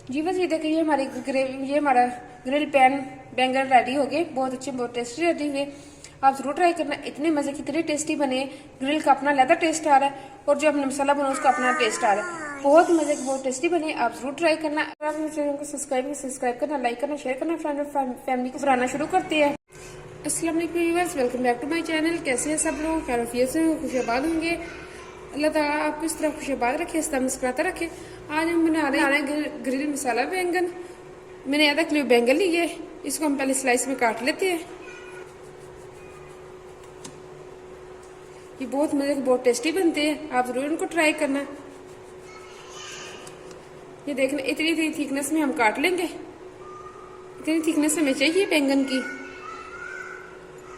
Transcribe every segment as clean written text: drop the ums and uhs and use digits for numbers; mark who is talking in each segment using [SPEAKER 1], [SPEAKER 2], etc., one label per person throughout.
[SPEAKER 1] जी बस ये देखिए ये हमारा ग्रिल पैन बैंगन रेडी हो गए। बहुत अच्छे बहुत टेस्टी रेडी हुए। आप जरूर ट्राई करना। इतने मजे की इतने टेस्टी बने। ग्रिल का अपना अलग टेस्ट आ रहा है और जो हमने मसाला बना उसका अपना टेस्ट आ रहा है। बहुत मजे के बहुत टेस्टी बने। आप जरूर ट्राई करना। अगर आप मेरे चैनल को सब्सक्राइब करना, लाइक करना, शेयर करना, फ्रेंड और फैमिली को बनाना शुरू करते हैं। अस्सलाम वालेकुम viewers, welcome back to my channel. कैसे हैं सब लोग? खैरियत से खुशहाल होंगे। अल्लाह ताला आपको इस तरह खुशहाल रखे, इस तरह मुस्कुराता रखे। आज हम बना रहे हैं ग्रिल मसाला बैंगन। मैंने आधा किलो बैंगन लिए, इसको हम पहले स्लाइस में काट लेते हैं। ये बहुत मजे के बहुत टेस्टी बनते हैं। आप जरूर इनको ट्राई करना। ये देखना इतनी थिकनेस में हम काट लेंगे। इतनी थिकनेस हमें चाहिए बैंगन की।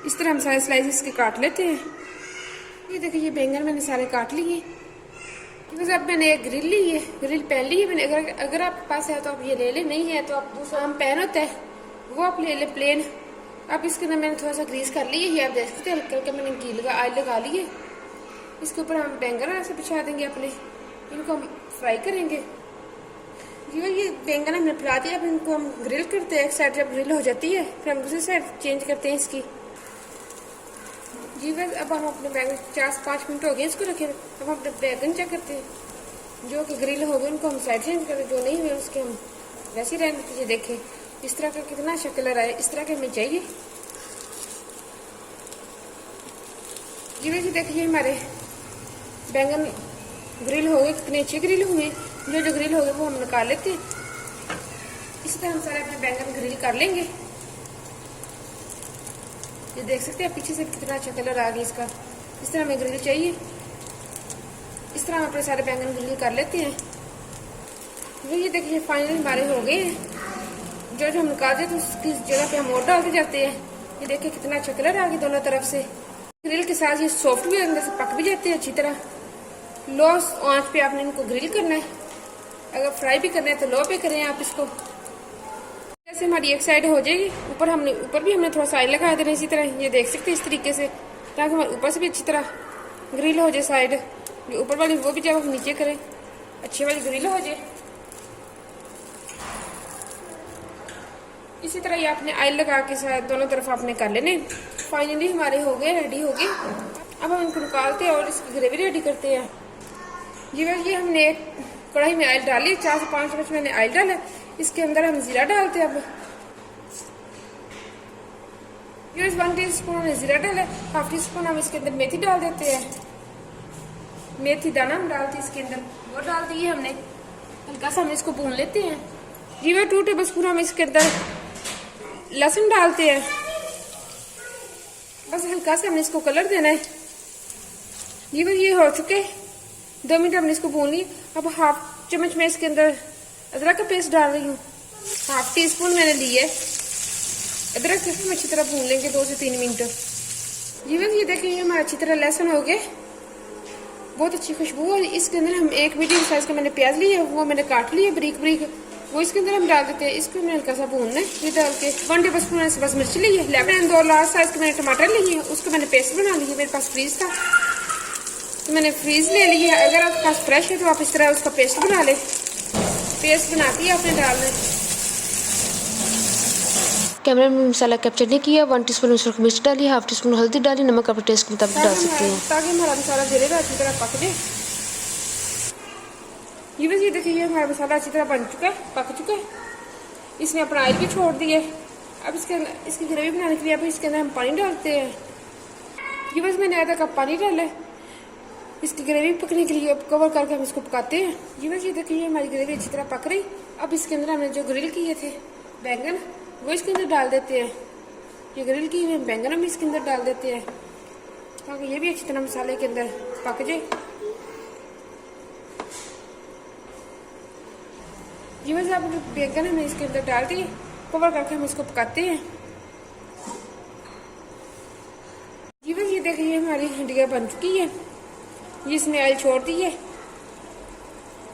[SPEAKER 1] इस तरह हम सारे स्लाइसेस के काट लेते हैं। ये देखिए ये बैंगन मैंने सारे काट लिए। बस अब मैंने एक ग्रिल ली है, ग्रिल पैन ली है मैंने। अगर आपके पास है तो आप ये ले ले, नहीं है तो आप दूसरा हम पैन होता है वो आप ले ले प्लेन। अब इसके अंदर मैंने थोड़ा सा ग्रीस कर ली है। ये आप देख सकते हैं हल्का हल्का मैंने घी ऑयल लगा ली है। इसके ऊपर हम बैंगन ऐसे बिछा देंगे अपने। इनको हम फ्राई करेंगे। ये बैंगन हमने पिला दिया। अब इनको हम ग्रिल करते हैं। एक साइड जब ग्रिल हो जाती है फिर हम दूसरी साइड चेंज करते हैं इसकी। जी बस अब हम अपने बैंगन 4-5 मिनट हो गए इसको रखे। अब हम अपने बैंगन चेक करते हैं। जो कि ग्रिल हो गए उनको हम साइड चेंज करते, जो नहीं हुए उसके हम वैसे ही रहने दीजिए। देखें इस तरह का कितना अच्छा कलर आया। इस तरह के हमें चाहिए। जी वैसे देखिए हमारे बैंगन ग्रिल हो गए, कितने अच्छे ग्रिल हुए। जो ग्रिल हो गए वो हम निकाल लेते हैं। इसी तरह हम सारे अपने बैंगन ग्रिल कर लेंगे। ये देख सकते हैं पीछे से कितना अच्छा कलर आ गया इसका। इस तरह हमें ग्रिल चाहिए। इस तरह हम अपने सारे बैंगन ग्रिल कर लेते हैं। ये देखिए फाइनल हमारे हो गए हैं। जो हम निकालते तो उसकी जगह पे हम और डालते जाते हैं। ये देखिए कितना अच्छा कलर आ गया दोनों तरफ से। ग्रिल के साथ ये सॉफ्ट भी अंदर से पक भी जाते हैं अच्छी तरह। लो आंच पे आपने इनको ग्रिल करना है। अगर फ्राई भी करना है तो लो पे करें आप इसको। जैसे हमारी एक साइड हो जाएगी, ऊपर भी हमने थोड़ा सा ऑयल लगा देना इसी तरह। ये देख सकते हैं इस तरीके से, ताकि हमारे ऊपर से भी अच्छी तरह ग्रिल हो जाए। साइड जो ऊपर वाली वो भी जब हम नीचे करें अच्छी वाली ग्रिल हो जाए। इसी तरह ये आपने ऑयल लगा के साथ दोनों तरफ आपने कर लेने। फाइनली हमारे हो गए, रेडी हो गए। अब हम इनको निकालते हैं और इसकी ग्रेवी रेडी करते हैं। ये हमने एक कढ़ाई में ऑयल डाली, 4 से 5 चम्मच मैंने ऑयल डाला। इसके अंदर हम जीरा डालते हैं। अब 1 टीस्पून हमने जीरा डाला। 1/2 टीस्पून हम इसके अंदर मेथी डाल देते हैं। मेथी दाना हम डालते हैं इसके अंदर, वो डाल दिए हमने। हल्का सा हम इसको भून लेते हैं। जी 2 टेबल स्पून हम इसके अंदर लहसुन डालते हैं। बस हल्का सा हमने इसको कलर देना है। ये हो चुके 2 मिनट हमने इसको भून ली। अब 1/2 चम्मच मैं इसके अंदर अदरक का पेस्ट डाल रही हूँ। 1/2 टीस्पून मैंने ली है अदरक। हम अच्छी तरह भून लेंगे 2 से 3 मिनट। ये देखिए हमारा अच्छी तरह लहसुन हो गए, बहुत अच्छी खुशबू। और इसके अंदर हम एक मीडियम साइज का मैंने प्याज लिया, वो मैंने काट लिया बारीक बारीक, वो इसके अंदर हम डाल देते हैं। इसको मैंने हल्का सा भूनना है। ये डाल के 1 टेबल स्पून बस मिर्च ली है। 2 लार्ज साइज के मैंने टमाटर लिए, उसको मैंने पेस्ट बना लिया। मेरे पास फ्रीज था तो मैंने फ्रीज ले लिया। अगर आपके पास फ्रेश है तो आप इस तरह उसका पेस्ट बना ले। पेस्ट बनाती है आपने डालना है।
[SPEAKER 2] कैमरे में मसाला कैप्चर नहीं किया। 1 टीस्पून मिर्च डाली, 1/2 टीस्पून हल्दी डाली, नमक अपने टेस्ट के मुताबिक डाल सकते हैं
[SPEAKER 1] ताकि हमारा मसाला धीरे धीरे अच्छी तरह पक जाए। ये देखिए हमारा मसाला अच्छी तरह बन चुका है, पक चुका है। इसने अपना ऑयल भी छोड़ दिया। अब इसकी ग्रेवी बनाने के लिए अब इसके अंदर हम पानी डालते हैं। ये बस मैंने आधा कप पानी डाला है इसकी ग्रेवी पकने के लिए। कवर करके हम इसको पकाते हैं। ये देखिए हमारी ग्रेवी अच्छी तरह पक रही। अब इसके अंदर हमने जो ग्रिल किए थे बैंगन वो इसके अंदर डाल देते हैं। ये ग्रिल किए हुए बैंगन हम इसके अंदर डाल देते हैं ताकि ये भी अच्छी तरह मसाले के अंदर पक जाए। ये बस आप बैंगन हमने इसके अंदर डाल दिए, कवर करके हम इसको पकाते हैं। ये देखिए हमारी हंडिया बन चुकी है। ये इसमें ऑयल छोड़ दी है।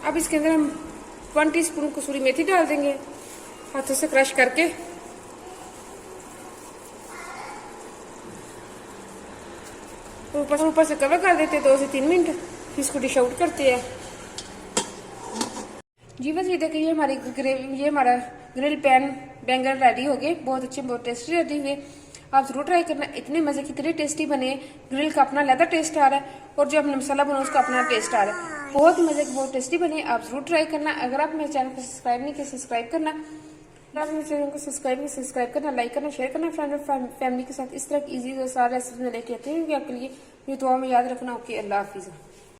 [SPEAKER 1] अब इसके अंदर हम 1 टीस्पून कसूरी मेथी डाल देंगे हाथों से क्रश करके। ऊपर से कवर कर देते हैं 2 से 3 मिनट। इसको डिश आउट करते हैं। जी बस ये देखिए ये हमारा ग्रिल पैन बैंगन रेडी हो गए, बहुत अच्छे बहुत टेस्टी रेडी हुए। आप जरूर ट्राई करना, इतने मजे की, इतने टेस्टी बने। ग्रिल का अपना अलग टेस्ट आ रहा है और जो हमने मसाला बना उसका अपना टेस्ट आ रहा है। बहुत मजे के बहुत टेस्टी बने, आप जरूर ट्राई करना। अगर आप मेरे चैनल को सब्सक्राइब नहीं किया सब्सक्राइब करना, अगर आप मेरे चैनल को सब्सक्राइब करना, लाइक करना, शेयर करना फ्रेंड और फैमिली के साथ। इस तरह की इजी और सारे रेसिपी में लेके आते हैं आपके लिए। ये दुआ में याद रखना। ओके, अल्लाह हाफिज़।